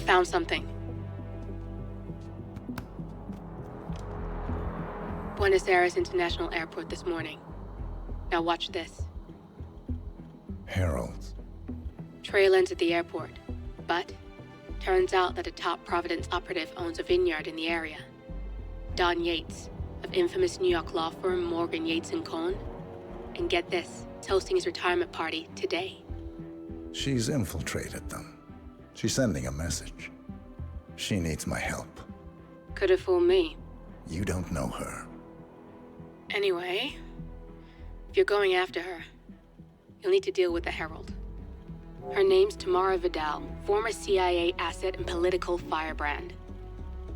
found something. Buenos Aires International Airport this morning. Now watch this. Heralds. Trail ends at the airport, but turns out that a top Providence operative owns a vineyard in the area. Don Yates, of infamous New York law firm Morgan, Yates & Cohn. And get this, it's hosting his retirement party today. She's infiltrated them. She's sending a message. She needs my help. Could have fooled me. You don't know her. Anyway, if you're going after her, you'll need to deal with the Herald. Her name's Tamara Vidal, former CIA asset and political firebrand.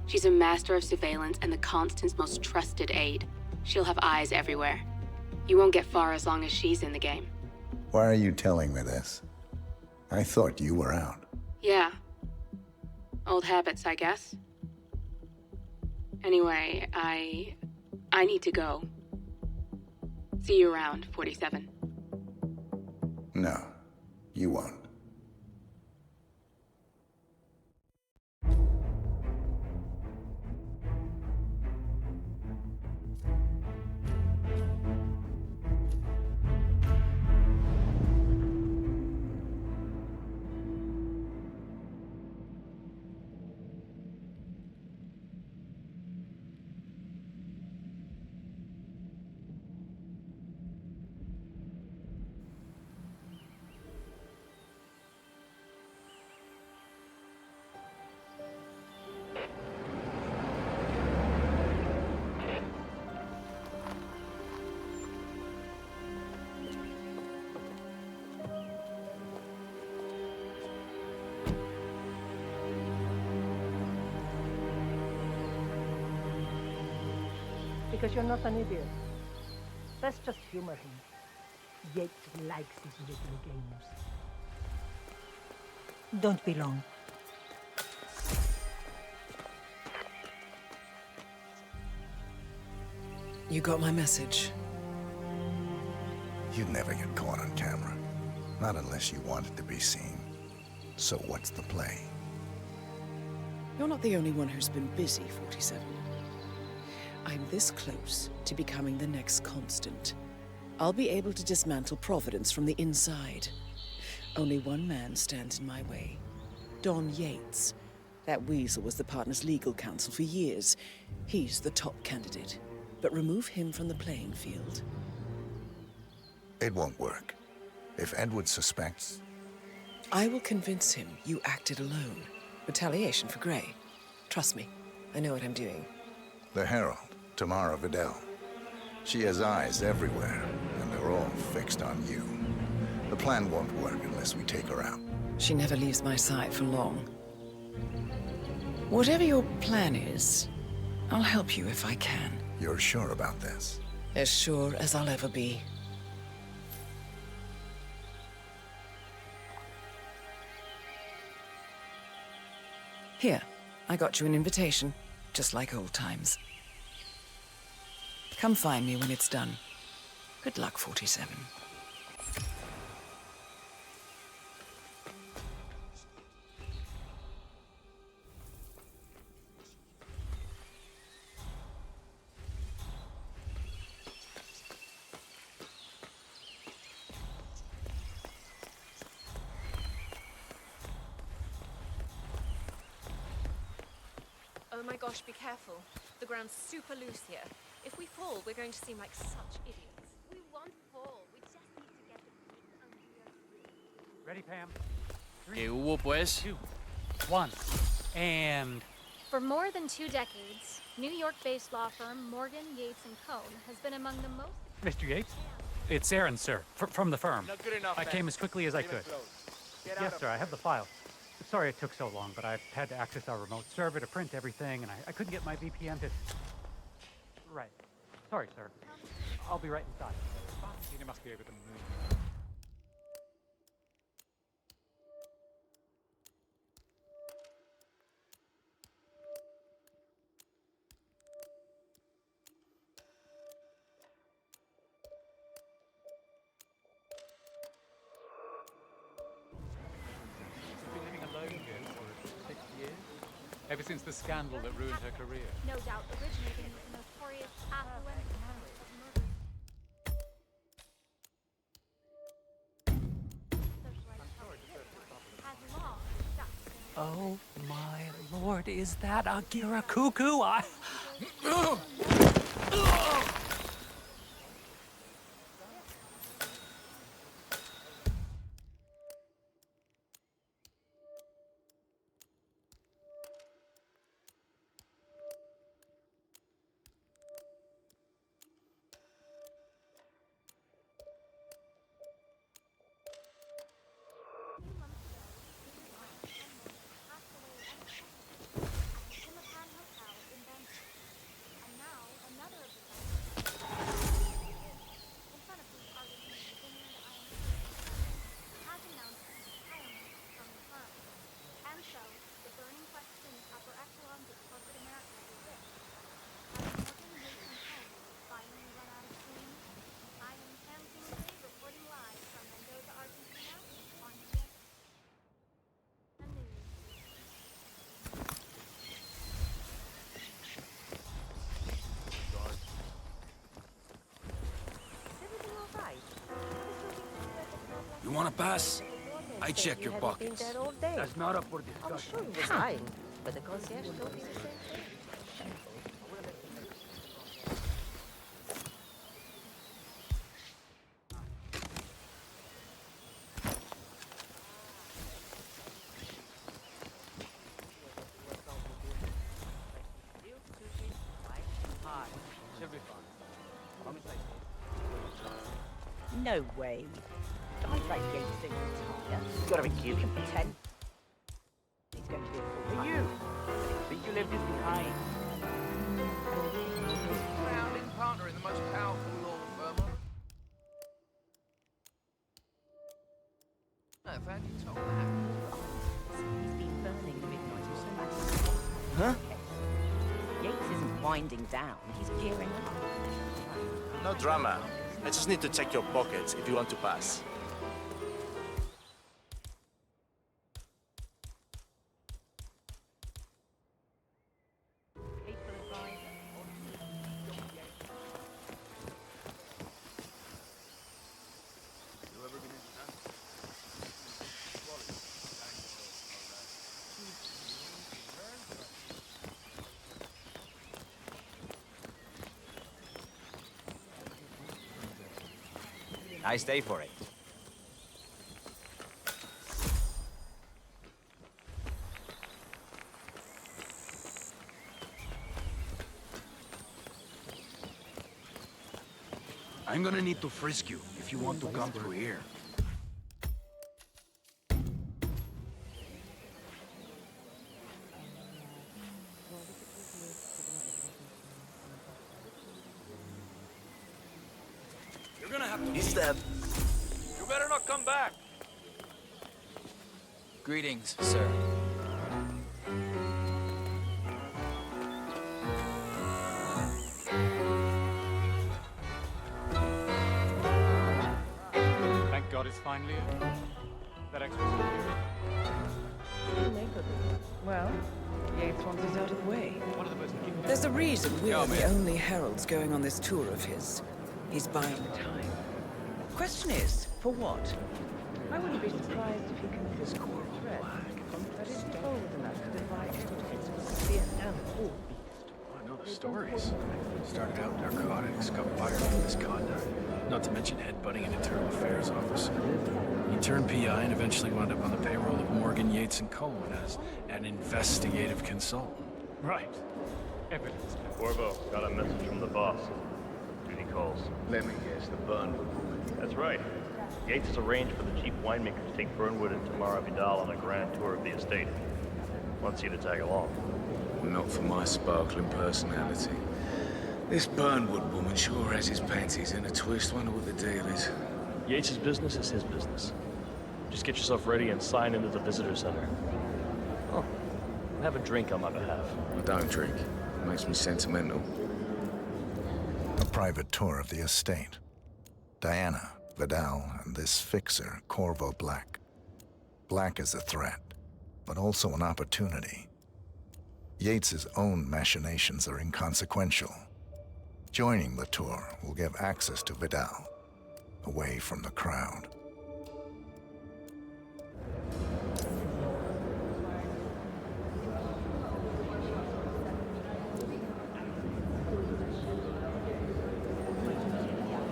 She's a master of surveillance and the Constant's most trusted aide. She'll have eyes everywhere. You won't get far as long as she's in the game. Why are you telling me this? I thought you were out. Yeah. Old habits, I guess. Anyway, I need to go. See you around, 47. No, you won't. Because you're not an idiot. Let's just humor him. Yates likes his little games. Don't be long. You got my message. You'd never get caught on camera. Not unless you wanted to be seen. So what's the play? You're not the only one who's been busy, 47. I'm this close to becoming the next Constant. I'll be able to dismantle Providence from the inside. Only one man stands in my way. Don Yates. That weasel was the partner's legal counsel for years. He's the top candidate. But remove him from the playing field. It won't work. If Edward suspects... I will convince him you acted alone. Retaliation for Grey. Trust me, I know what I'm doing. The Herald, Tamara Vidal. She has eyes everywhere, and they're all fixed on you. The plan won't work unless we take her out. She never leaves my side for long. Whatever your plan is, I'll help you if I can. You're sure about this? As sure as I'll ever be. Here, I got you an invitation, just like old times. Come find me when it's done. Good luck, 47. Oh my gosh, be careful. The ground's super loose here. If we fall, we're going to seem like such idiots. We won't fall. We just need to get the kids under. Ready, Pam? Que hubo, pues? 2, 1, and... For more than 2 decades, New York-based law firm Morgan, Yates & Cohn has been among the most... Mr. Yates? It's Aaron, sir, from the firm. Not good enough, I man. came as quickly as I could. Yes, sir, I have the file. Sorry it took so long, but I've had to access our remote server to print everything, and I couldn't get my VPN to... Right. Sorry, sir. I'll be right inside. Tiene más que ver con el- She's been living alone here for 6 years. Ever since the scandal that ruined her career. No doubt originating with the notorious affluent of murder. Has long stuck. Oh my lord, is that Agira Cuckoo? You want to pass? I check your pockets. That's not up for discussion. I'm sure he was lying, but the concierge told me the same thing. No way. Guys like Yates don't retire. You gotta be kidding. Pretend. He's going to be a full-time. You! Think you left it behind? Founding partner in the most powerful law firm. I've had you told that. He's been burning the midnight. Huh? Yates isn't winding down. He's gearing up. No drama. I just need to check your pockets if you want to pass. Nice day for it. I'm gonna need to frisk you if you want to come through here. You're gonna have to... He's dead. You better not come back! Greetings, sir. Thank God it's finally in. That extra Well, Yates wants us out of the way. One of the most... There's a reason we're the only heralds going on this tour of his. He's buying time. Question is, for what? I wouldn't be surprised if he can his core thread, but it's bold enough to defy evidence. Be a damn fool beast. I know the stories. Started out narcotics, got fired for misconduct. Not to mention headbutting an internal affairs officer. He turned PI and eventually wound up on the payroll of Morgan, Yates & Cohen as an investigative consultant. Right. Evidence. Corvo, got a message from the boss. Duty calls. Let me guess, the Burnwood. That's right. Yates has arranged for the chief winemaker to take Burnwood and Tamara Vidal on a grand tour of the estate. Wants you to tag along. Not for my sparkling personality. This Burnwood woman sure has his panties in a twist. Wonder what the deal is. Yates' business is his business. Just get yourself ready and sign into the visitor center. Oh, have a drink on my behalf. I don't drink. It makes me sentimental. A private tour of the estate. Diana, Vidal, and this fixer, Corvo Black. Black is a threat, but also an opportunity. Yates's own machinations are inconsequential. Joining the tour will give access to Vidal, away from the crowd.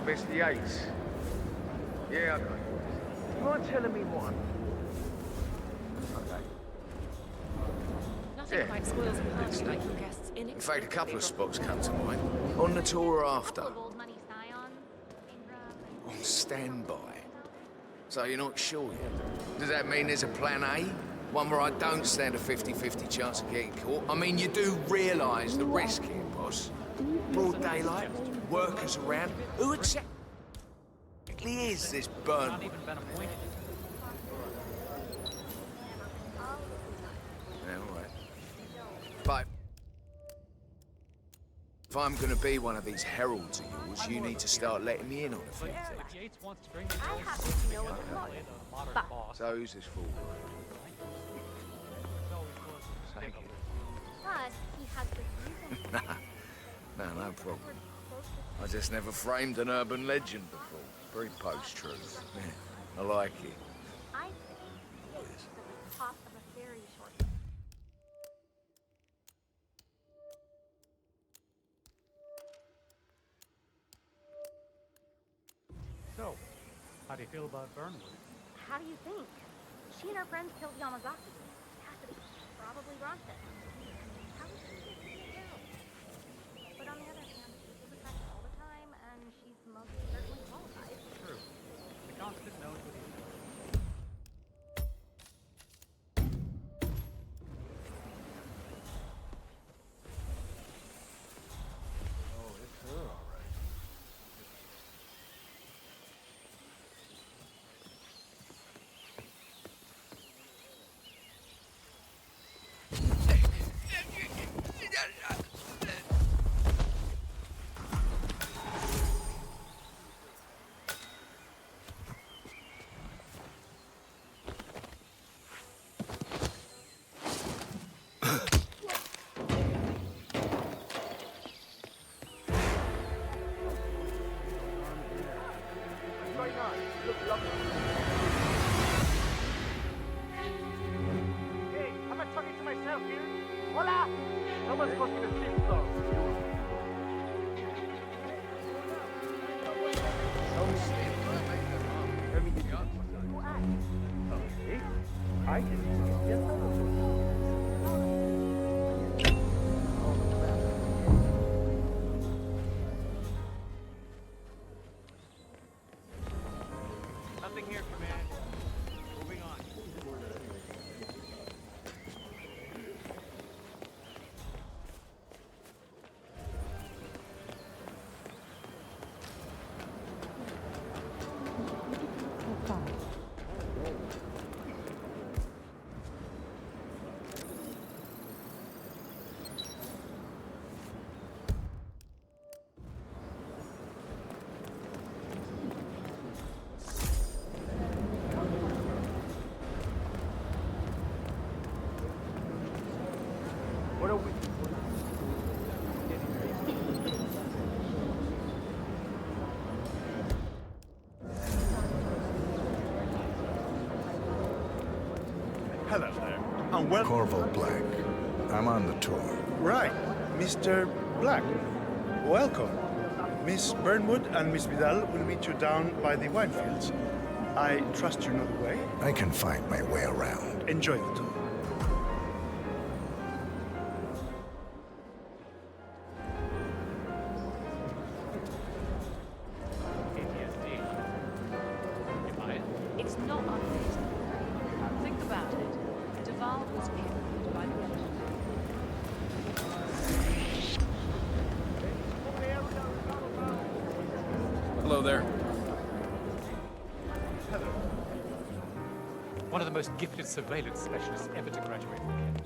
Mr. Yates. Yeah, okay. You mind telling me what? Okay. Nothing quite spoils a party like your guests in In fact, a couple of spots come to mind. On the tour or after. On standby. So you're not sure yet? Does that mean there's a plan A? One where I don't stand a 50-50 chance of getting caught? I mean, you do realise the risk here, boss. Broad daylight, workers around. Who exactly is this Burnwood? Yeah, all right. But if I'm gonna be one of these heralds of yours, you need to start letting me in on a few things. So who's this fool? Thank you. But he has good reason. No problem. I just never framed an urban legend before. Very post-truth. Yeah, I like it. I think Yates is at the top of a very short. So, how do you feel about Burnwood? How do you think? She and her friends killed Yamazaki. Cassidy probably Bronson. How is she going to be a hero? But on the other hand, she's attacked all the time, and she's most certainly qualified. True. The constant knows what he's doing. Oh, it's her, all right. Hey, am I talking to myself here? Hola! Someone's supposed to be the fifth floor. Okay. I didn't get Nothing here, Command. Moving on. What are we? Hello there. And welcome. Corvo Black. I'm on the tour. Right, Mr. Black. Welcome. Miss Burnwood and Miss Vidal will meet you down by the wine fields. I trust you know the way. I can find my way around. Enjoy the tour. It's not unreasonable. Think about it. Duval was killed by the Russians. Hello there. One of the most gifted surveillance specialists ever to graduate from Kent.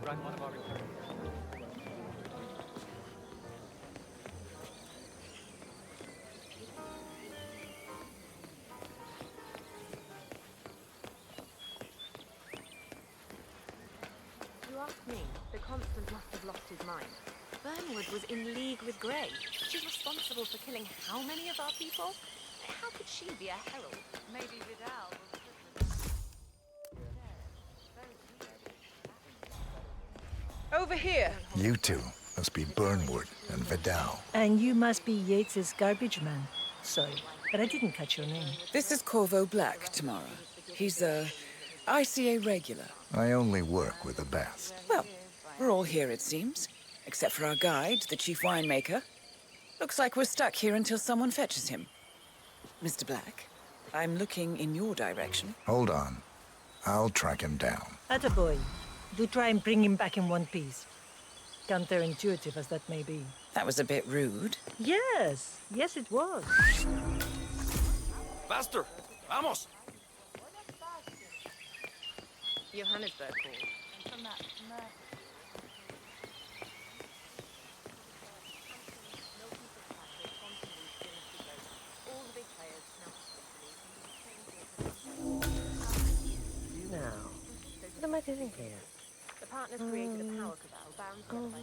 Run one of our interviews. You asked me. The Constant must have lost his mind. Burnwood was in league with Grey. She's responsible for killing how many of our people? How could she be a herald? Maybe Vidal will... Over here. You two must be Burnwood and Vidal. And you must be Yates's garbage man. Sorry, but I didn't catch your name. This is Corvo Black, Tamara. He's a ICA regular. I only work with the best. Well, we're all here, it seems. Except for our guide, the chief winemaker. Looks like we're stuck here until someone fetches him. Mr. Black, I'm looking in your direction. Hold on. I'll track him down. Attaboy. Do try and bring him back in one piece. Counterintuitive as that may be. That was a bit rude. Yes. Yes, it was. Faster! Vamos! Johannesburg called. Now, what am I doing here? The partners created a power cabal bound together by...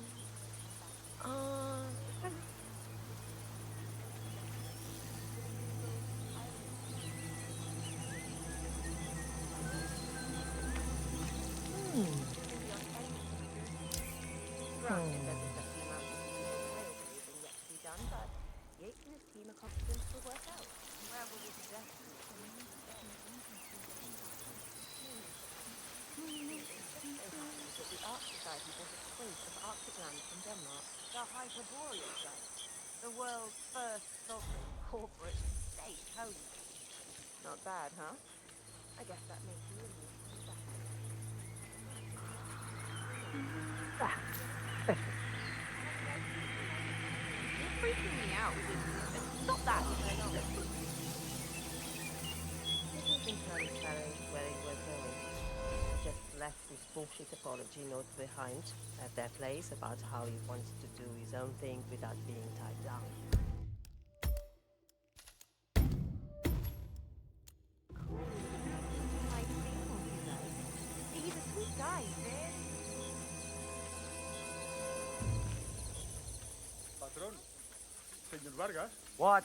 Granted, there's a certain amount of trailblazing yet to be done, but Yates and his team are confident it will work out. Where will this destiny? The Ark Society was a choice of Arctic land from Denmark. The Hyperborean site. The world's first sovereign corporate state home. Not bad, huh? I guess that makes you a You're freaking me out. Stop that! This isn't transparent where they were going. I just left this bullshit apology note behind at their place about how he wants to do his own thing without being tied down. He's a sweet guy, man. Patron, Senor Vargas. What?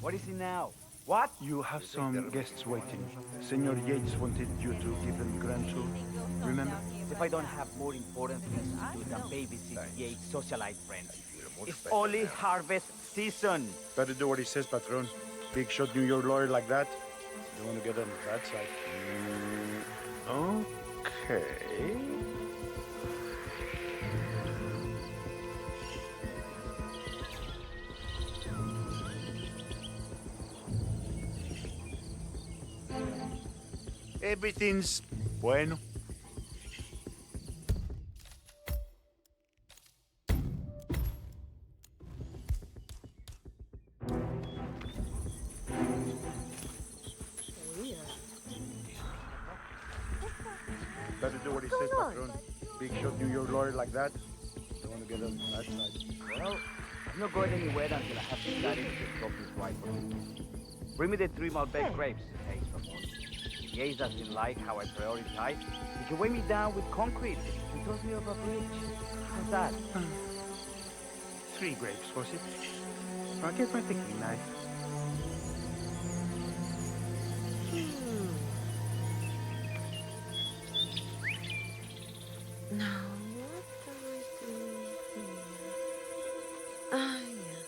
What is it now? What? You have some guests waiting. Senor Yates wanted you to give them grand tour. Remember? As if I don't have more important things to do than babysit Yates' socialite friends. It's only harvest season. Better do what he says, Patron. Big shot New York lawyer like that. Don't want to get on the bad side. Okay. Everything's bueno. Better do what he says, Patron. Big shot New York lawyer like that. Don't want to get on the bad side. Well, I'm not going anywhere until I have decided to stop this rifle. Bring me the 3 Malbec grapes, hey, someone. If Yates doesn't like how I prioritize, you can weigh me down with concrete and toss me over a bridge. How's that? 3 grapes, was it? I'll get my picking knife. Now, what do I do here? Ah, yes.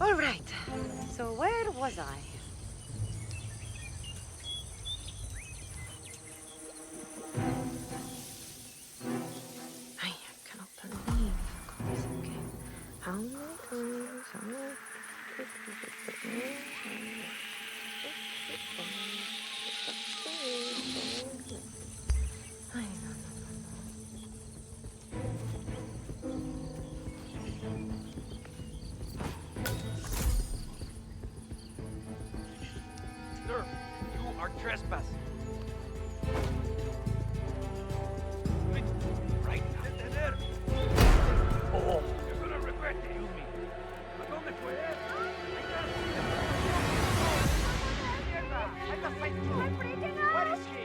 All right. So where was I? I cannot believe how many times, how many Sir, you are trespassing. Right there. Oh, you're gonna regret it. Excuse me. ¿A dónde fue? Where is he?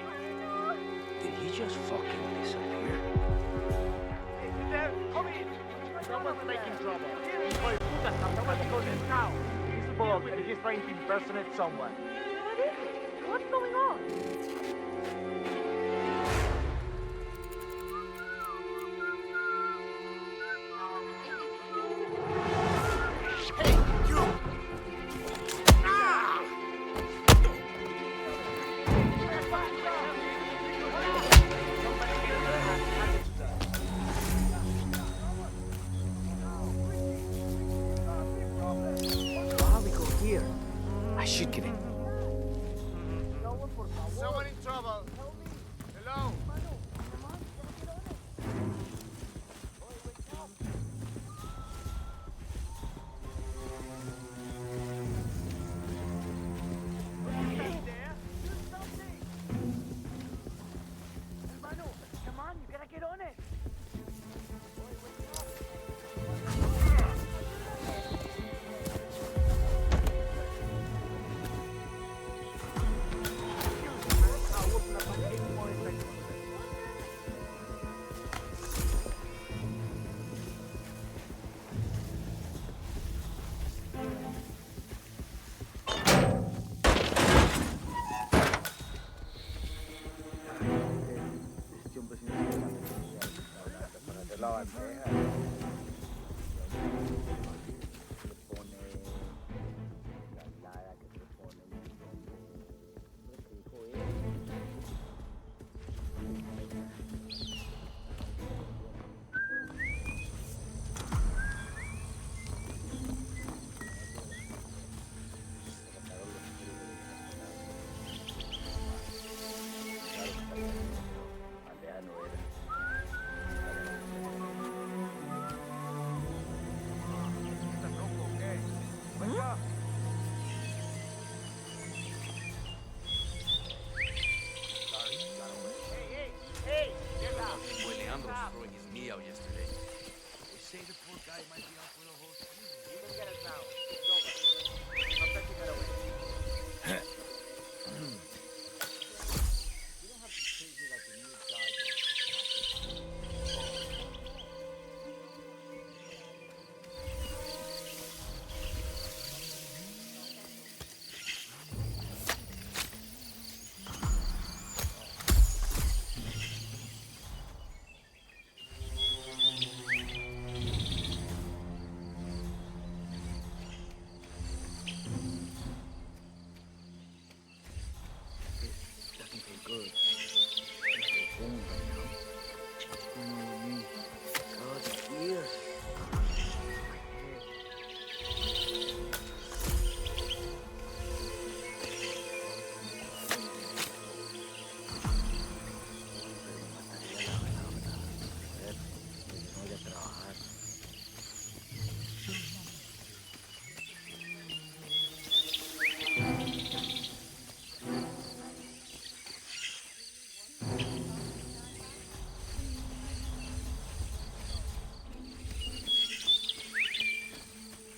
Did he just fucking disappear? Hey, there, come in. Someone's making trouble. Hijo de puta, someone's going now. He's bald and he's trying to impersonate someone. What is it? What's going on? How we go here? I should get in. Someone in trouble. Hello? Come on, you gotta get on it.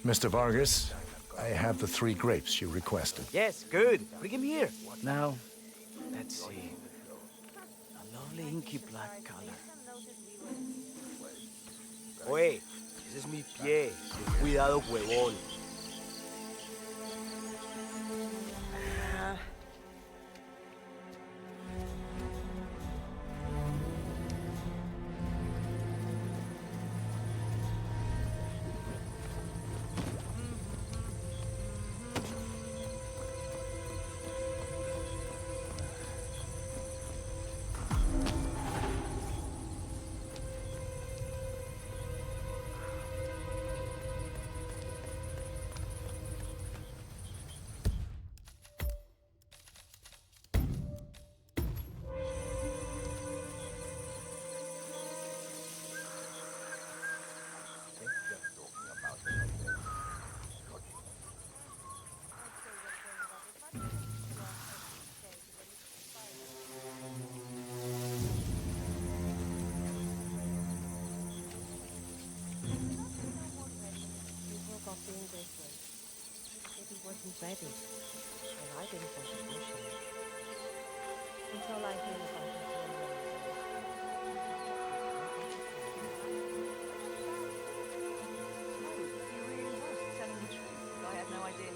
Mr. Vargas, I have the 3 grapes you requested. Yes, good. Bring him here. Now, let's see. A lovely inky black color. Oye, ese es mi pie. Cuidado, huevón. ready. And I didn't want to push him. Until I hear if I can turn him He really was telling the truth. I had no idea.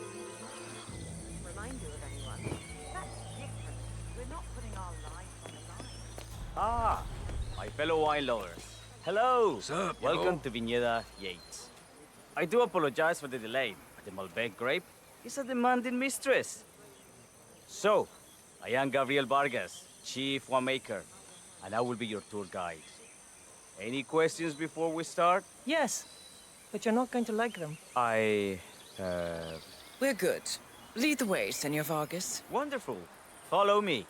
Remind you of anyone? That's different. We're not putting our lives on the line. Ah, my fellow wine lovers. Hello. What's up, Welcome yo? to Viñeda Yates. I do apologize for the delay, but the Malbec grape is a demanding mistress. So, I am Gabriel Vargas, Chief Winemaker, and I will be your tour guide. Any questions before we start? Yes, but you're not going to like them. We're good. Lead the way, Senor Vargas. Wonderful. Follow me.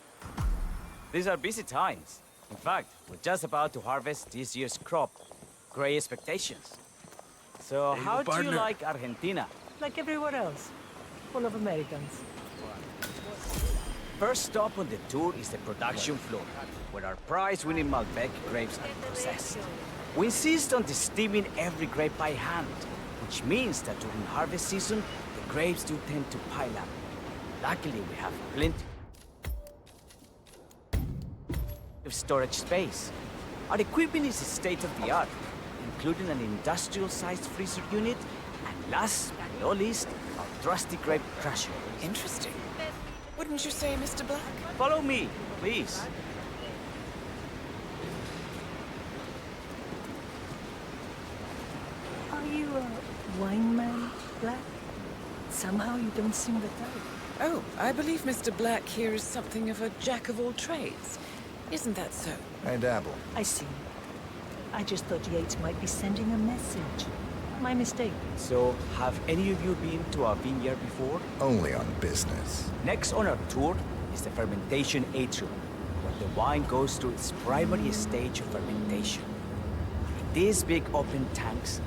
These are busy times. In fact, we're just about to harvest this year's crop. Great expectations. So, There you go, how do you partner. like Argentina? Like everywhere else. Full of Americans. First stop on the tour is the production floor, where our prize-winning Malbec grapes are processed. We insist on steaming every grape by hand, which means that during harvest season, the grapes do tend to pile up. Luckily, we have plenty of storage space. Our equipment is state-of-the-art, including an industrial-sized freezer unit, and last but not least, our trusty grape crusher. Interesting. Wouldn't you say, Mr. Black? Follow me, please. Are you a wine man, Black? Somehow you don't seem the type. Oh, I believe Mr. Black here is something of a jack of all trades. Isn't that so? I dabble. I see. I just thought Yates might be sending a message. My mistake. So, have any of you been to a vineyard before? Only on business. Next on our tour is the fermentation atrium, where the wine goes through its primary stage of fermentation. In these big open tanks,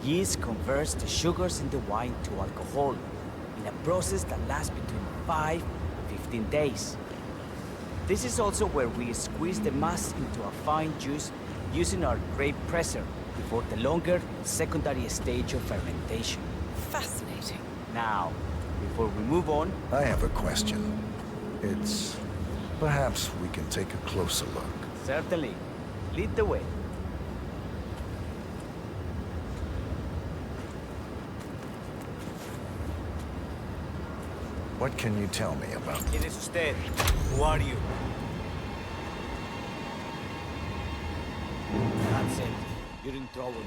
yeast converts the sugars in the wine to alcohol, in a process that lasts between 5 and 15 days. This is also where we squeeze the mass into a fine juice using our grape presser before the longer secondary stage of fermentation. Fascinating. Now, before we move on... I have a question. It's... perhaps we can take a closer look. Certainly. Lead the way. What can you tell me about... ¿Quién es usted? Who are you? That's it. You're in trouble.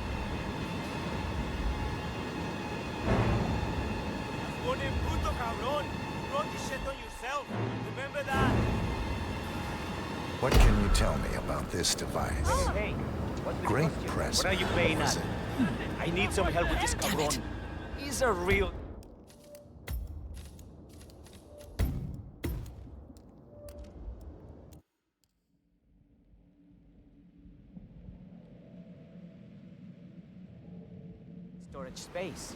Pone puto cabrón. You brought this shit on yourself. Remember that? What can you tell me about this device? Hey, what's the Grape question? press. What are you playing What is at? it? I need some help with this cabron. He's a real... storage space.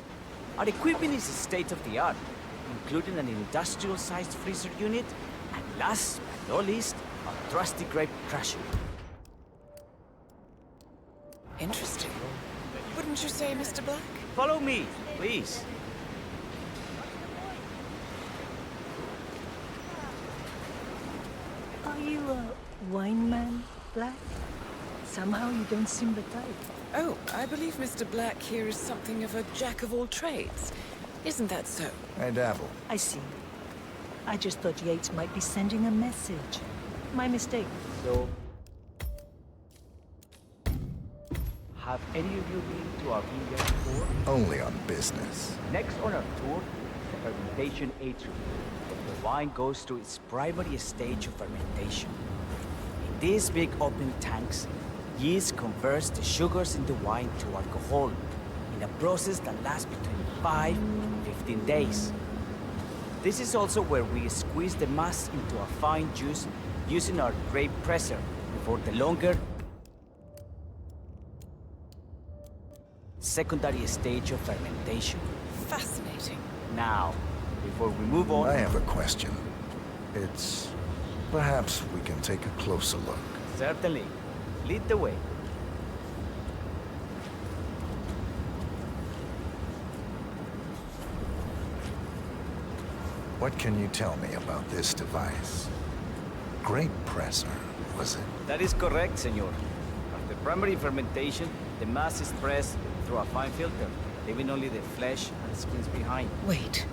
Our equipment is state-of-the-art, including an industrial-sized freezer unit, and last but not least, our trusty grape crusher. Interesting. Wouldn't you say, Mr. Black? Follow me, please. Are you a wine man, Black? Somehow you don't seem the type. Oh, I believe Mr. Black here is something of a jack of all trades. Isn't that so? I dabble. I see. I just thought Yates might be sending a message. My mistake. So... have any of you been to our vineyard before? Only on business. Next on our tour is the fermentation atrium, where the wine goes through its primary stage of fermentation. In these big open tanks, yeast converts the sugars in the wine to alcohol, in a process that lasts between 5 and 15 days. This is also where we squeeze the mass into a fine juice using our grape presser before the longer secondary stage of fermentation. Fascinating. Now, before we move on... I have a question. It's... perhaps we can take a closer look. Certainly. Lead the way. What can you tell me about this device? Grape presser, was it? That is correct, senor. After primary fermentation, the mass is pressed through a fine filter, leaving only the flesh and skins behind. Wait.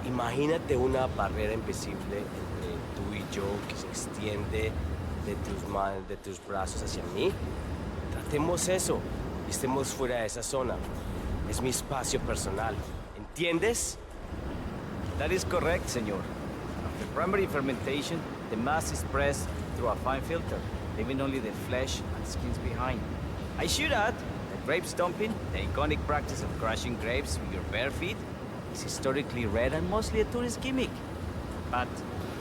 Imagínate una barrera invisible entre tú y yo que se extiende de tus manos, de tus brazos hacia mí. Tratemos eso y estemos fuera de esa zona. Es mi espacio personal. ¿Entiendes? That is correct, senor. After primary fermentation, the mass is pressed through a fine filter, leaving only the flesh and skins behind. I should add that grape stomping, the iconic practice of crushing grapes with your bare feet, is historically rare and mostly a tourist gimmick. But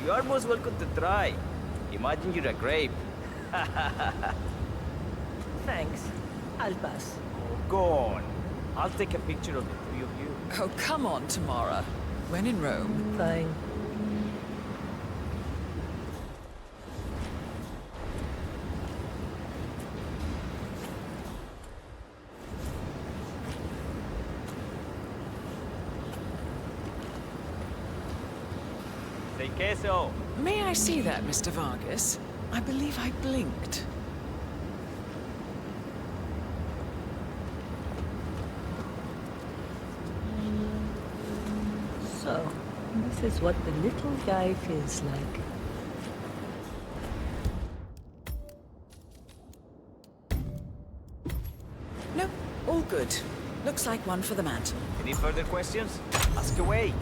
you are most welcome to try. Imagine you're a grape. Thanks. I'll pass. Oh, go on. I'll take a picture of the three of you. Oh, come on, Tamara. When in Rome. Fine. Say queso. May I see that, Mr. Vargas? I believe I blinked. So, this is what the little guy feels like. No, all good. Looks like one for the mantle. Any further questions? Ask away.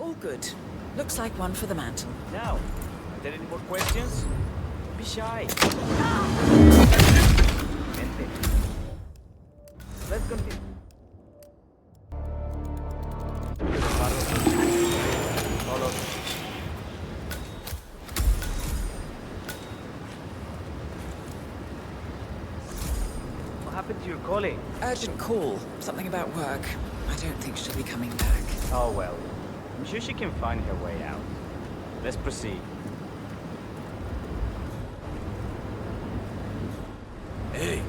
All good. Looks like one for the mantle. Now, are there any more questions? Don't be shy. Vente. Let's continue. Follow. What happened to your colleague? Urgent call. Something about work. I don't think she'll be coming back. Oh well. I'm sure she can find her way out. Let's proceed. Hey.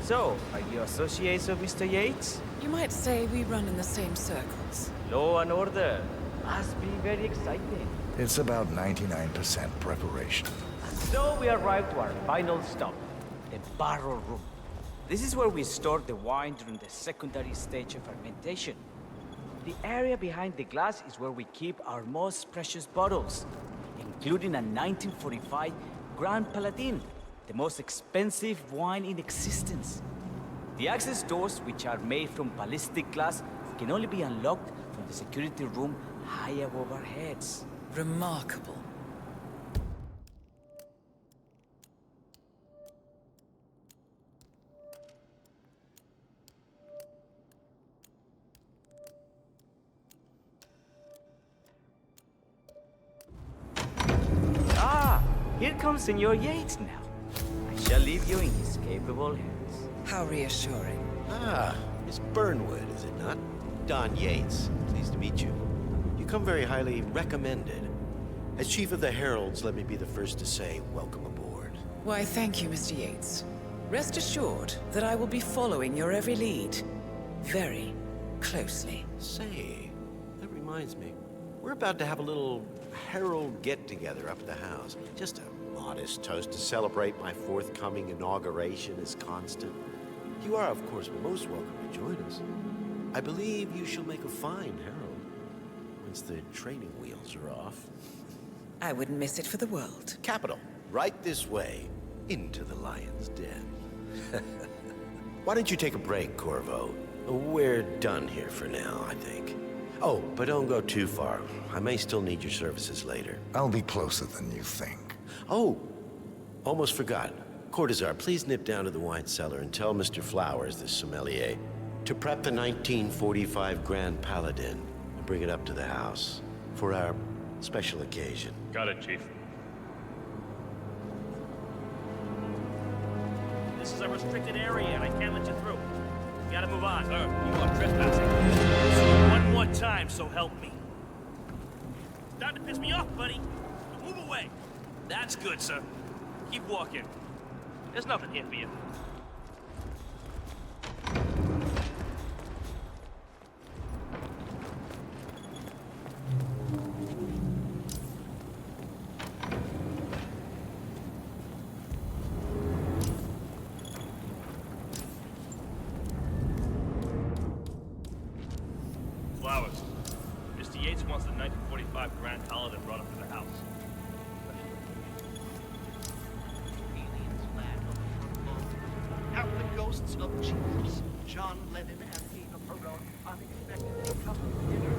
So, are you associates of Mr. Yates? You might say we run in the same circles. Law and order. Must be very exciting. It's about 99% preparation. So we arrived to our final stop, the barrel room. This is where we store the wine during the secondary stage of fermentation. The area behind the glass is where we keep our most precious bottles, including a 1945 Grand Paladin, the most expensive wine in existence. The access doors, which are made from ballistic glass, can only be unlocked from the security room high above our heads. Remarkable. Here comes Senor Yates now. I shall leave you in his capable hands. How reassuring. Ah, Miss Burnwood, is it not? Don Yates. Pleased to meet you. You come very highly recommended. As Chief of the Heralds, let me be the first to say welcome aboard. Why, thank you, Mr. Yates. Rest assured that I will be following your every lead. Very closely. Say, that reminds me. We're about to have a little Herald get-together up at the house. Just a modest toast to celebrate my forthcoming inauguration as Constant. You are, of course, most welcome to join us. I believe you shall make a fine Herald, once the training wheels are off. I wouldn't miss it for the world. Capital. Right this way, into the lion's den. Why don't you take a break, Corvo? We're done here for now, I think. Oh, but don't go too far. I may still need your services later. I'll be closer than you think. Oh, almost forgot. Cortazar, please nip down to the wine cellar and tell Mr. Flowers, the sommelier, to prep the 1945 Grand Paladin and bring it up to the house for our special occasion. Got it, Chief. This is a restricted area, and I can't let you through. You gotta move on. Sir, you are trespassing. One more time, so help me. Starting to piss me off, buddy. Now move away. That's good, sir. Keep walking. There's nothing here for you. Flowers. Mr. Yates wants the 1945 Grand Paladin brought up to the house. Out the ghosts of Jesus, John Lennon and Eva Peron unexpectedly come to dinner.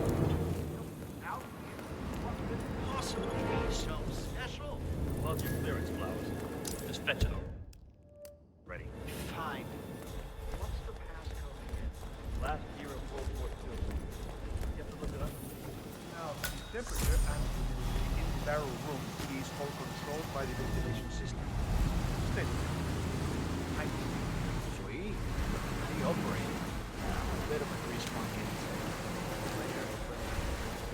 Out here, what could possibly be so special? Love your clearance, Flowers. Just fetch it over. Ready. Fine. What's the passcode again? Last year of World War II. You have to look it up. Now, the temperature and humidity in the barrel room is all controlled by the ventilation system. Steady. Sweet. How do you operate it? A bit of a grease monkey.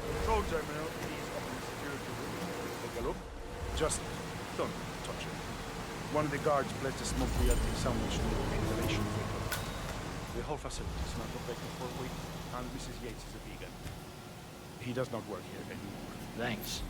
Control terminal is up in the security room. Take a look. Just don't touch it. One of the guards placed a smoke reality sandwich near the ventilation filter. The whole facility is not protected for a week, and Mrs. Yates is a vegan. He does not work here anymore. Thanks.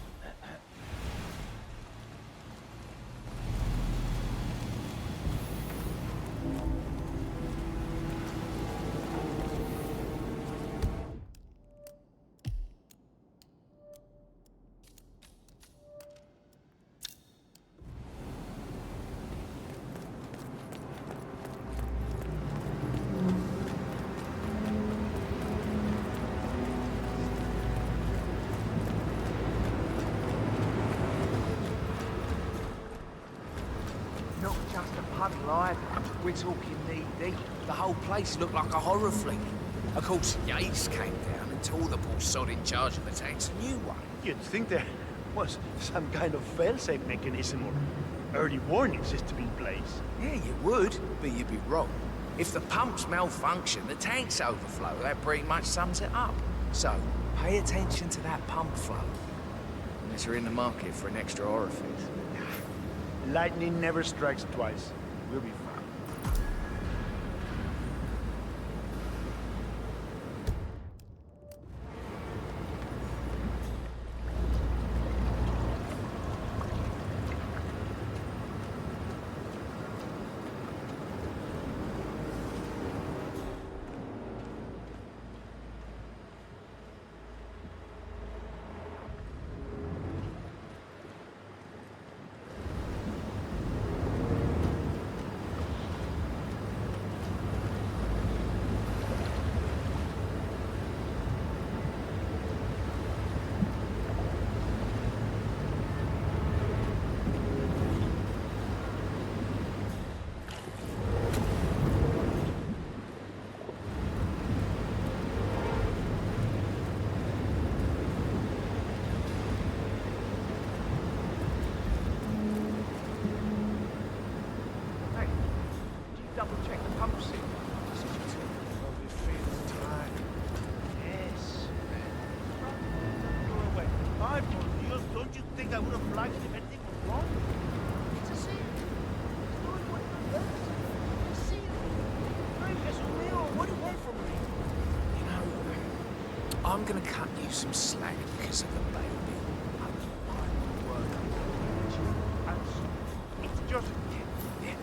Not just a pub either. We're talking knee-deep. The whole place looked like a horror flick. Of course, Yates came down and tore the poor sod in charge of the tank's a new one. You'd think there was some kind of fail-safe mechanism or early warning system in place. Yeah, you would, but you'd be wrong. If the pumps malfunction, the tanks overflow. That pretty much sums it up. So, pay attention to that pump flow. Unless you're in the market for an extra orifice. Lightning never strikes twice. We'll be fine. Double-check the pump seal. Probably feels tired. Yes. Go away. Ay, por Dios, don't you think I would have flagged if anything was wrong? It's a seal. It's doing what it does. It's a seal. Ay, Jesús mío, what do you want from me? You know, I'm gonna cut you some slack because of the baby. It's just... Yeah,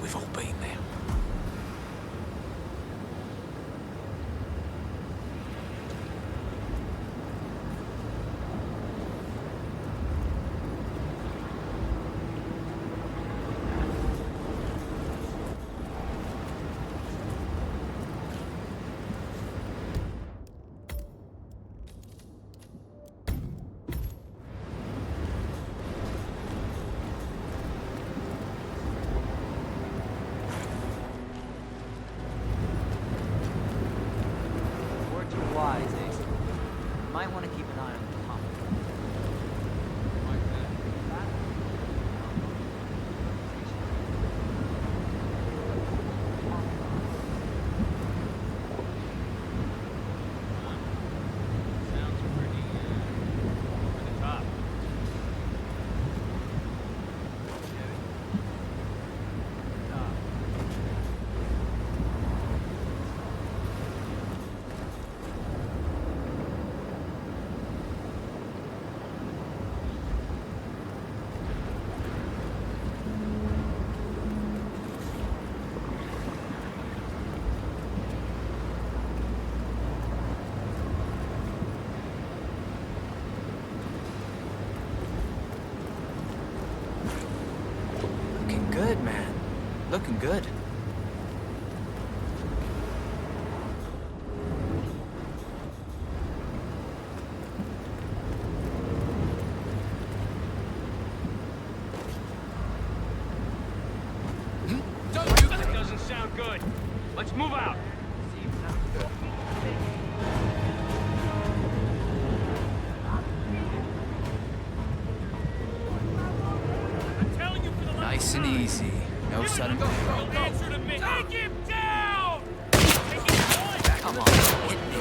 we've all been there. looking good. That doesn't sound good. Let's move out. Nice and easy. No sudden control. Answer to me. Take him down! Come on, hit me.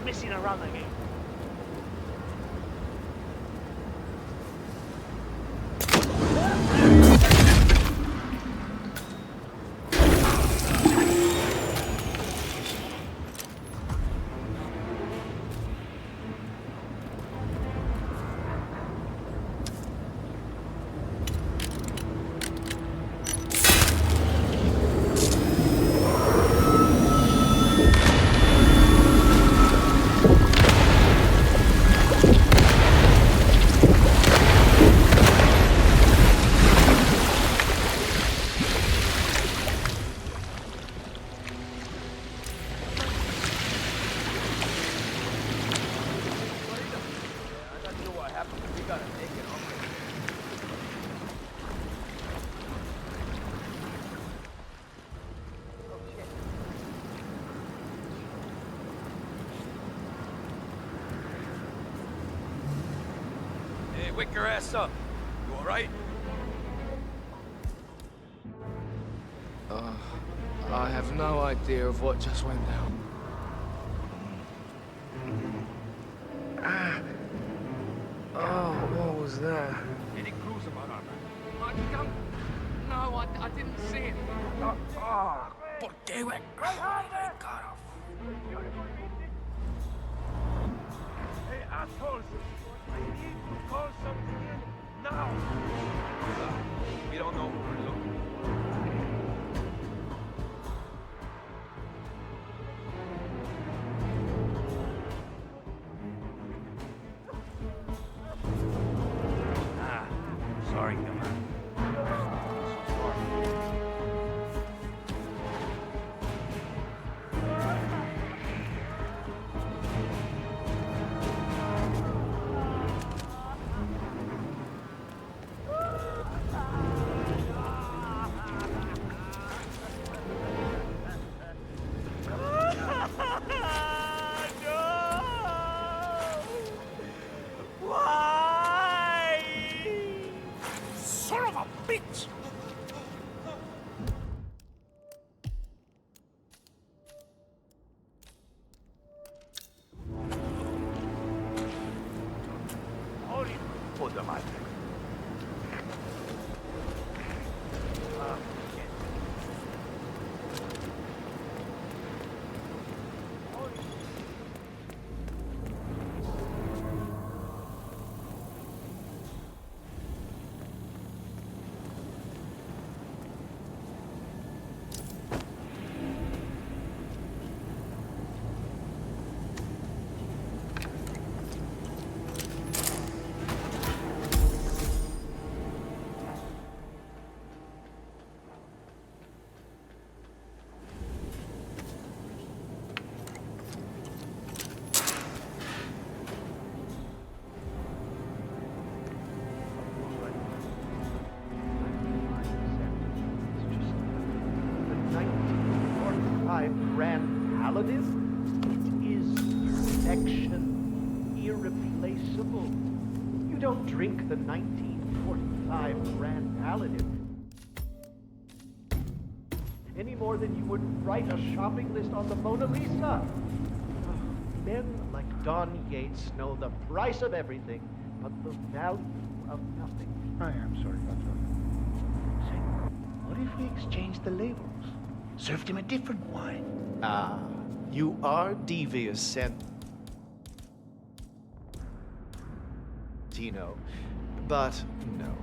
Messing around again. Hey, wake your ass up. You alright? I have no idea of what just went down. Oh, what was that? Any clues about our man? No, I didn't see it. ¿Por qué, güey? Hey, assholes! I need to call something in now! We don't know who we're looking for. Sorry, Commander. bitch! Holy puta madre. Grand Paladin? It is perfection, irreplaceable. You don't drink the 1945 Grand Paladin any more than you would write a shopping list on the Mona Lisa. Men like Don Yates know the price of everything, but the value of nothing. I am sorry, Godfather. Say, what if we exchange the labels? Served him a different wine. Ah, you are devious, Tino. But no.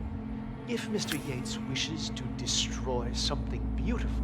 If Mr. Yates wishes to destroy something beautiful...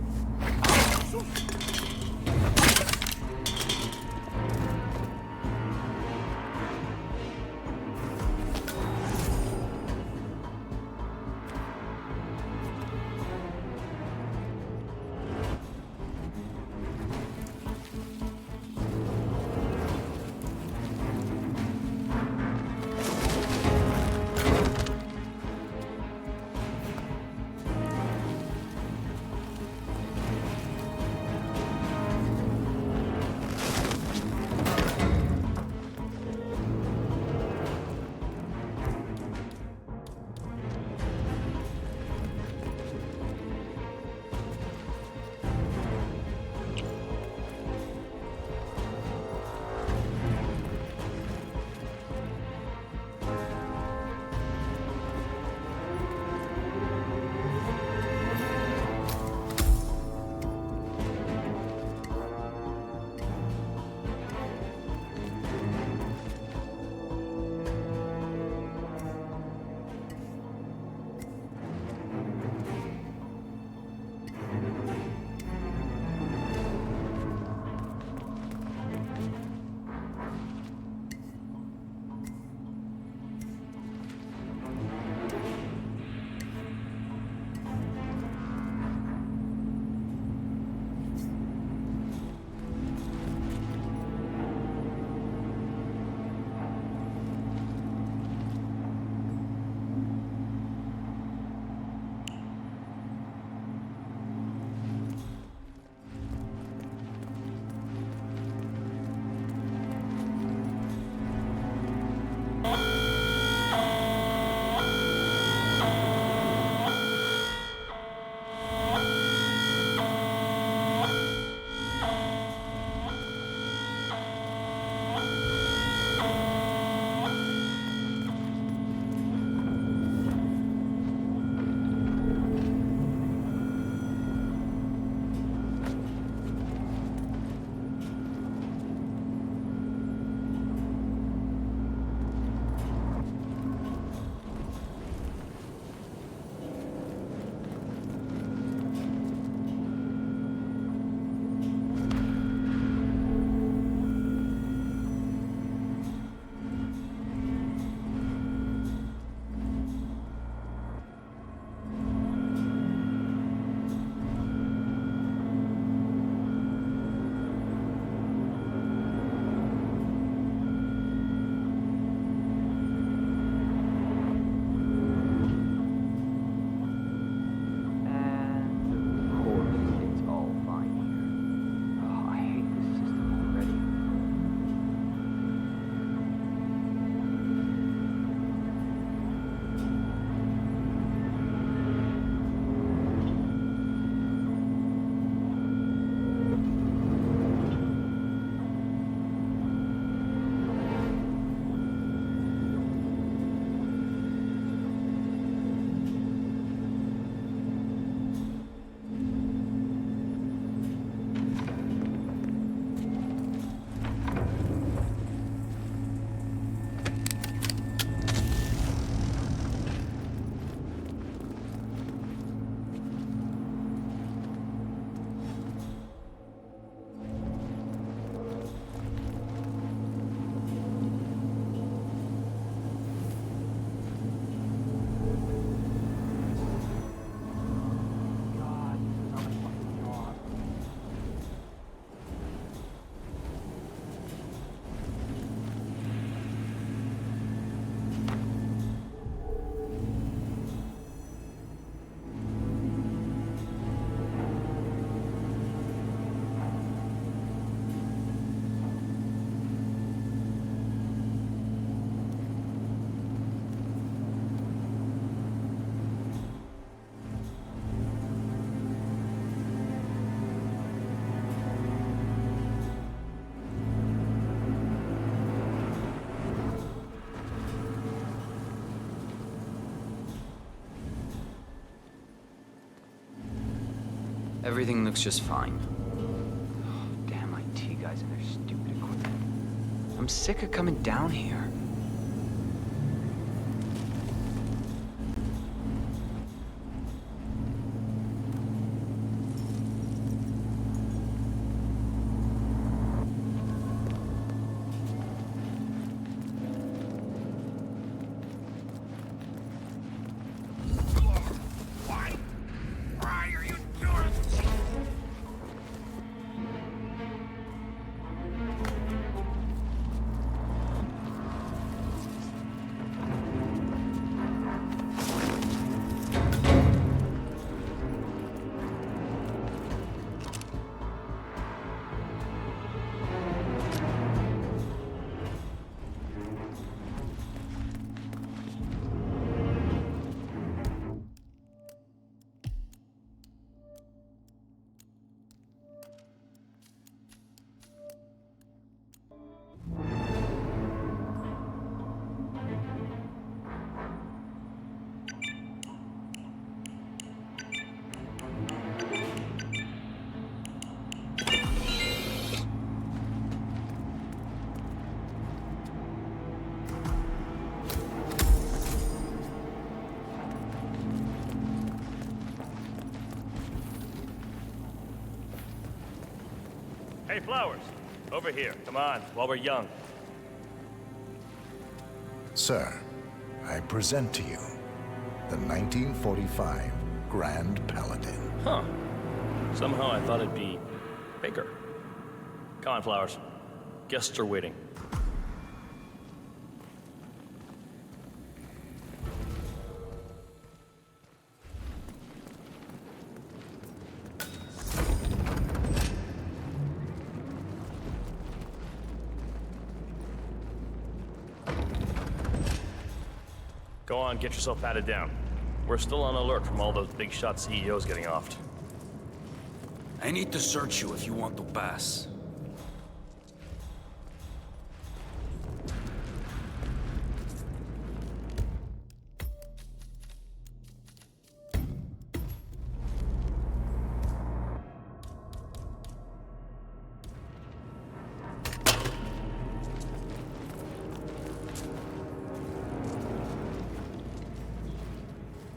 Everything looks just fine. Damn IT guys and their stupid equipment. I'm sick of coming down here. Hey, Flowers. Over here. Come on, while we're young. Sir, I present to you the 1945 Grand Paladin. Huh. Somehow I thought it'd be bigger. Come on, Flowers. Guests are waiting. Go on, get yourself patted down. We're still on alert from all those big shot CEOs getting offed. I need to search you if you want to pass.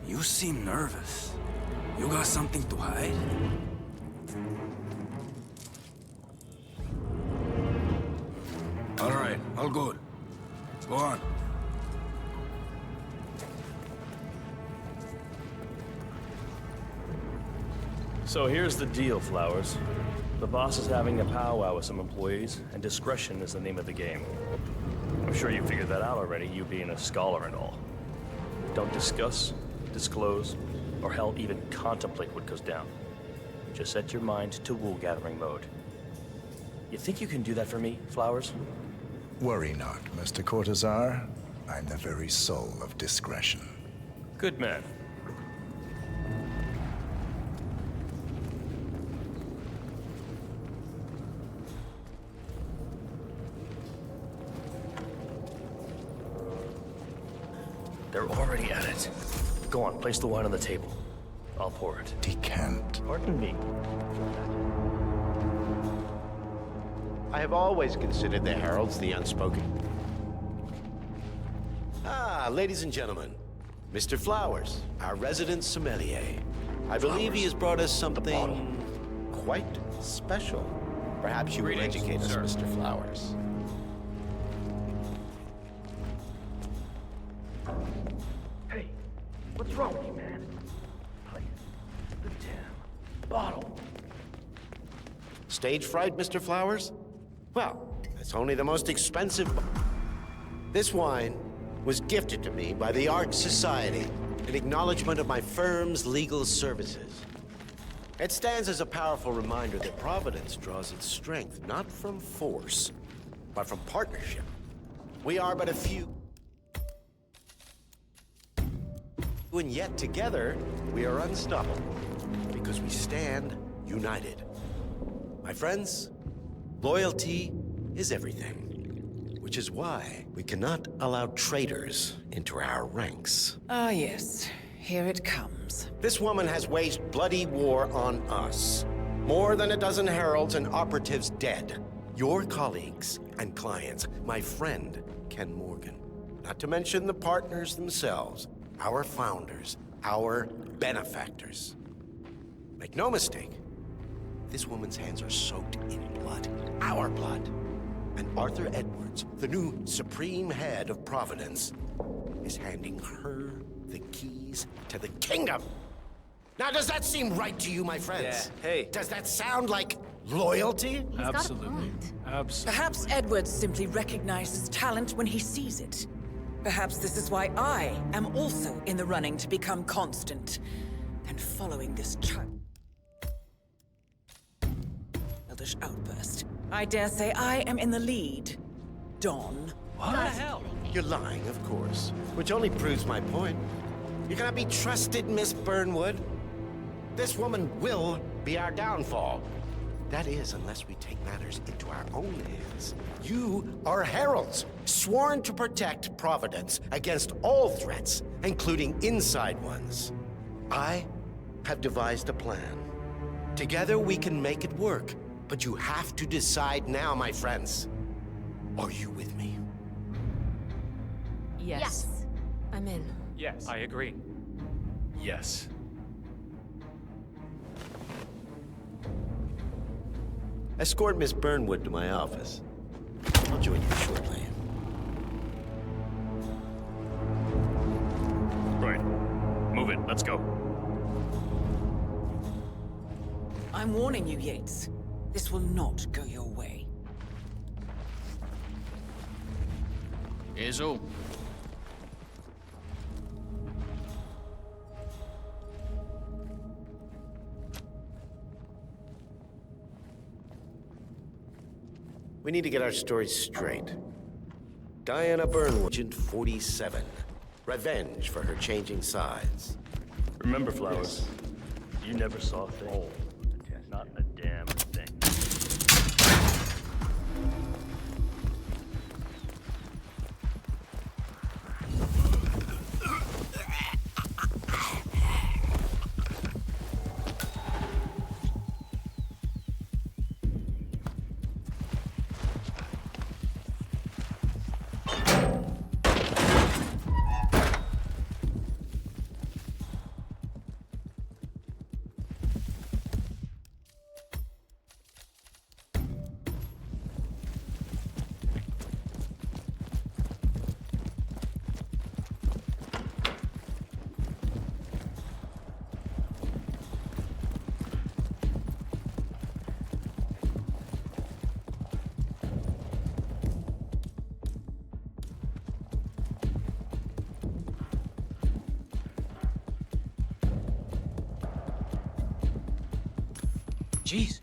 You seem nervous. You got something to hide? All right, all good. Go on. So here's the deal, Flowers. The boss is having a powwow with some employees, and discretion is the name of the game. I'm sure you figured that out already, you being a scholar and all. Don't discuss, disclose, or hell, even contemplate what goes down. Just set your mind to wool-gathering mode. You think you can do that for me, Flowers? Worry not, Mr. Cortazar. I'm the very soul of discretion. Good man. They're already at it. Go on, place the wine on the table. I'll pour it. Decant. Pardon me. I have always considered the heralds the unspoken. Ah, ladies and gentlemen, Mr. Flowers, our resident sommelier. I believe he has brought us something quite special. Perhaps you will educate us, Mr. Flowers. Hey, what's wrong with you, man? Please, the damn bottle. Stage fright, Mr. Flowers? Well, it's only the most expensive. This wine was gifted to me by the Art Society in acknowledgement of my firm's legal services. It stands as a powerful reminder that Providence draws its strength not from force, but from partnership. We are but a few, and yet together we are unstoppable because we stand united. My friends, loyalty is everything, which is why we cannot allow traitors into our ranks. Ah, yes. Here it comes. This woman has waged bloody war on us. More than a dozen heralds and operatives dead. Your colleagues and clients, my friend, Ken Morgan. Not to mention the partners themselves, our founders, our benefactors. Make no mistake, this woman's hands are soaked in blood, our blood. And Arthur Edwards, the new supreme head of Providence, is handing her the keys to the kingdom. Now, does that seem right to you, my friends? Yeah, hey. Does that sound like loyalty? Absolutely. Absolutely. Perhaps Edwards simply recognizes talent when he sees it. Perhaps this is why I am also in the running to become constant. And following this childish outburst, I dare say I am in the lead. Don. What the hell? You're lying, of course. Which only proves my point. You cannot be trusted, Miss Burnwood. This woman will be our downfall. That is, unless we take matters into our own hands. You are heralds, sworn to protect Providence against all threats, including inside ones. I have devised a plan. Together we can make it work. But you have to decide now, my friends. Are you with me? Yes. I'm in. Yes. I agree. Yes. Escort Miss Burnwood to my office. I'll join you shortly. Right. Move it. Let's go. I'm warning you, Yates. This will not go your way. Here's all. We need to get our stories straight. Diana Burnwood, Agent 47. Revenge for her changing sides. Remember, Flowers, you never saw a thing. Not a damn thing. Jeez.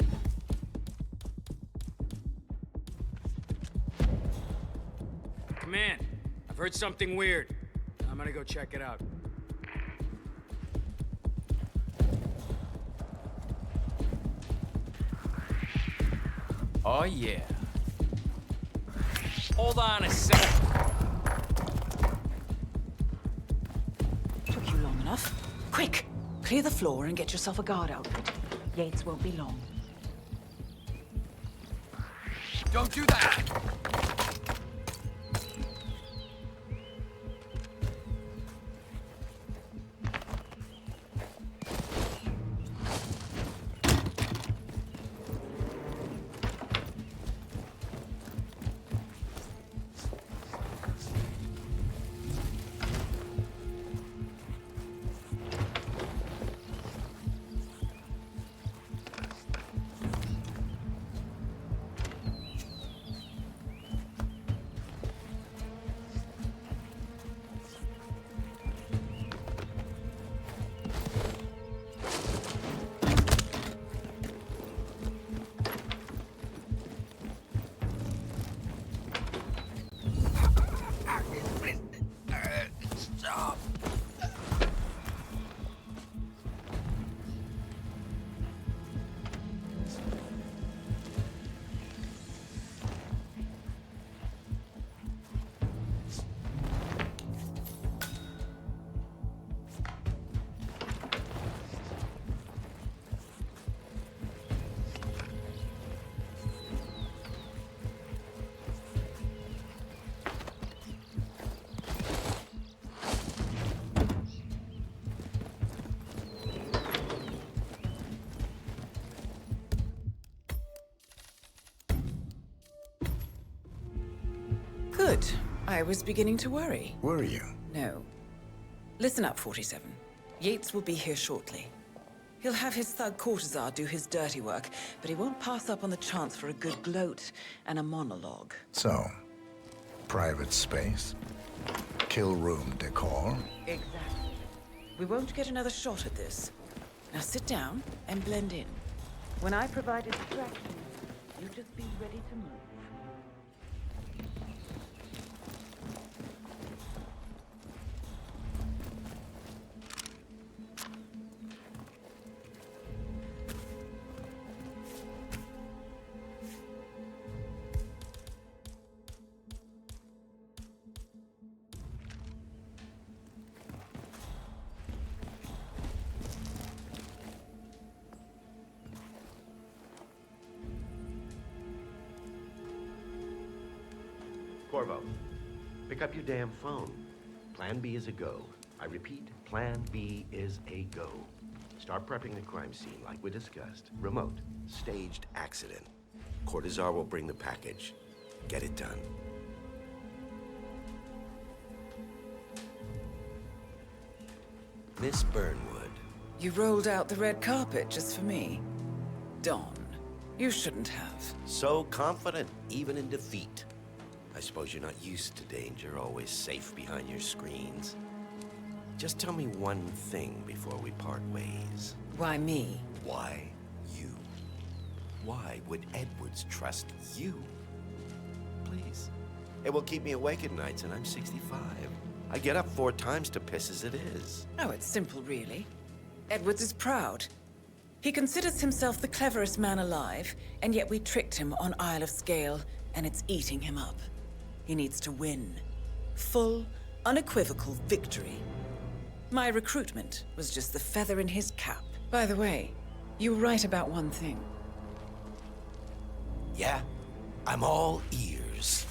Command, I've heard something weird. I'm gonna go check it out. Oh, yeah. Hold on a sec. Took you long enough. Quick! Clear the floor and get yourself a guard outfit. Yates won't be long. Don't do that! Good. I was beginning to worry. Were you? No. Listen up, 47. Yates will be here shortly. He'll have his thug Cortazar do his dirty work, but he won't pass up on the chance for a good gloat and a monologue. So, private space? Kill room decor? Exactly. We won't get another shot at this. Now sit down and blend in. When I provide a distraction, you just be ready to move. Corvo, pick up your damn phone. Plan B is a go. I repeat, Plan B is a go. Start prepping the crime scene like we discussed. Remote, staged accident. Cortazar will bring the package. Get it done. Miss Burnwood. You rolled out the red carpet just for me. Don, you shouldn't have. So confident, even in defeat. I suppose you're not used to danger, always safe behind your screens. Just tell me one thing before we part ways. Why me? Why you? Why would Edwards trust you? Please. It will keep me awake at nights, and I'm 65. I get up 4 times to piss as it is. Oh, it's simple, really. Edwards is proud. He considers himself the cleverest man alive, and yet we tricked him on Isle of Scale, and it's eating him up. He needs to win. Full, unequivocal victory. My recruitment was just the feather in his cap. By the way, you were right about one thing. Yeah? I'm all ears.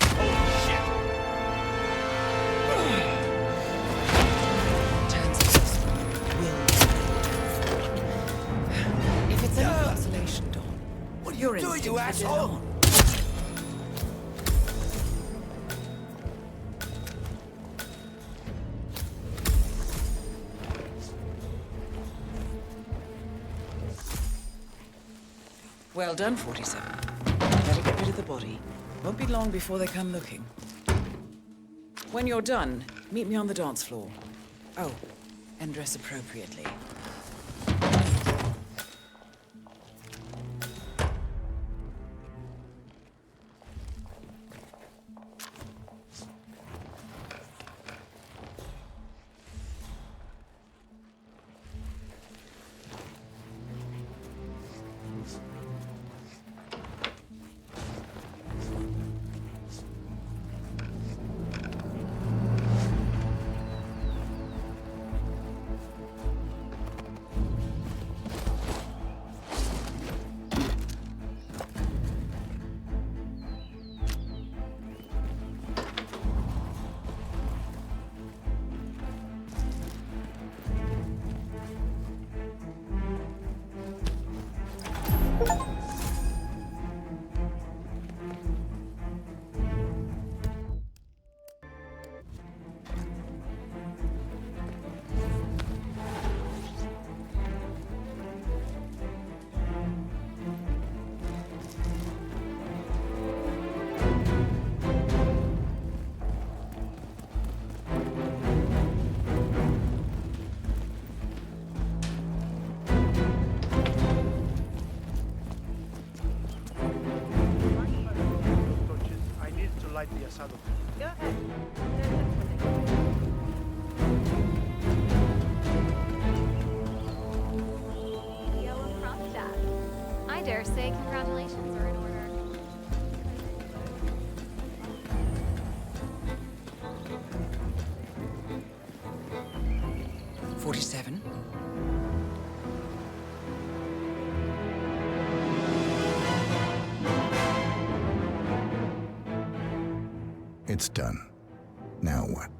If it's any consolation, Dawn, what are you're you doing, you instincts are dead asshole? on. Well done, 47. Better get rid of the body. Won't be long before they come looking. When you're done, meet me on the dance floor. Oh, and dress appropriately. I dare say congratulations are in order. 47. It's done. Now what?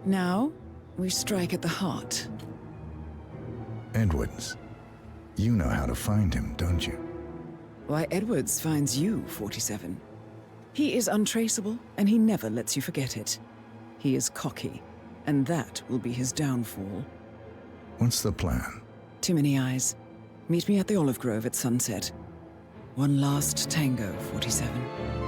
Now, we strike at the heart. Edwards. You know how to find him, don't you? Why, Edwards finds you, 47. He is untraceable, and he never lets you forget it. He is cocky, and that will be his downfall. What's the plan? Too many eyes. Meet me at the Olive Grove at sunset. One last tango, 47.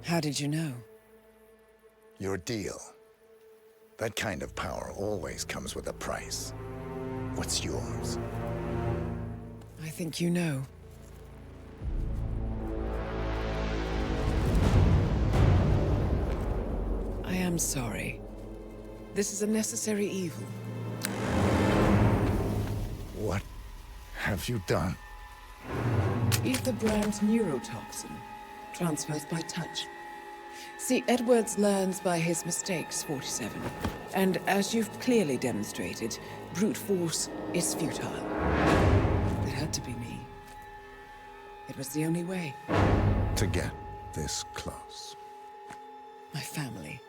How did you know? Your deal. That kind of power always comes with a price. What's yours? I think you know. I am sorry. This is a necessary evil. What have you done? Ether brand neurotoxin. Transfers by touch. See, Edwards learns by his mistakes, 47. And as you've clearly demonstrated, brute force is futile. It had to be me. It was the only way. To get this close. My family.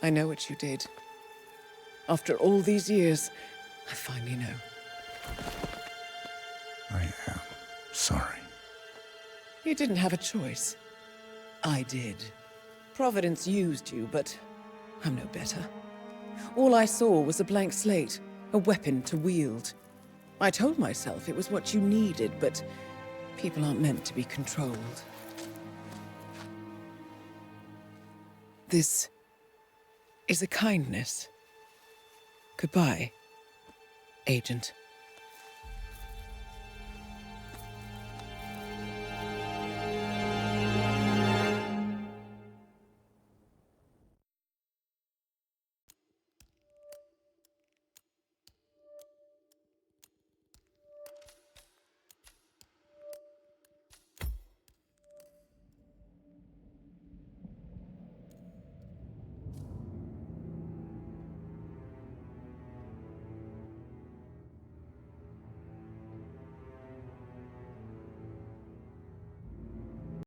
I know what you did. After all these years, I finally know. I am sorry. You didn't have a choice. I did. Providence used you, but I'm no better. All I saw was a blank slate, a weapon to wield. I told myself it was what you needed, but people aren't meant to be controlled. This is a kindness. Goodbye, Agent.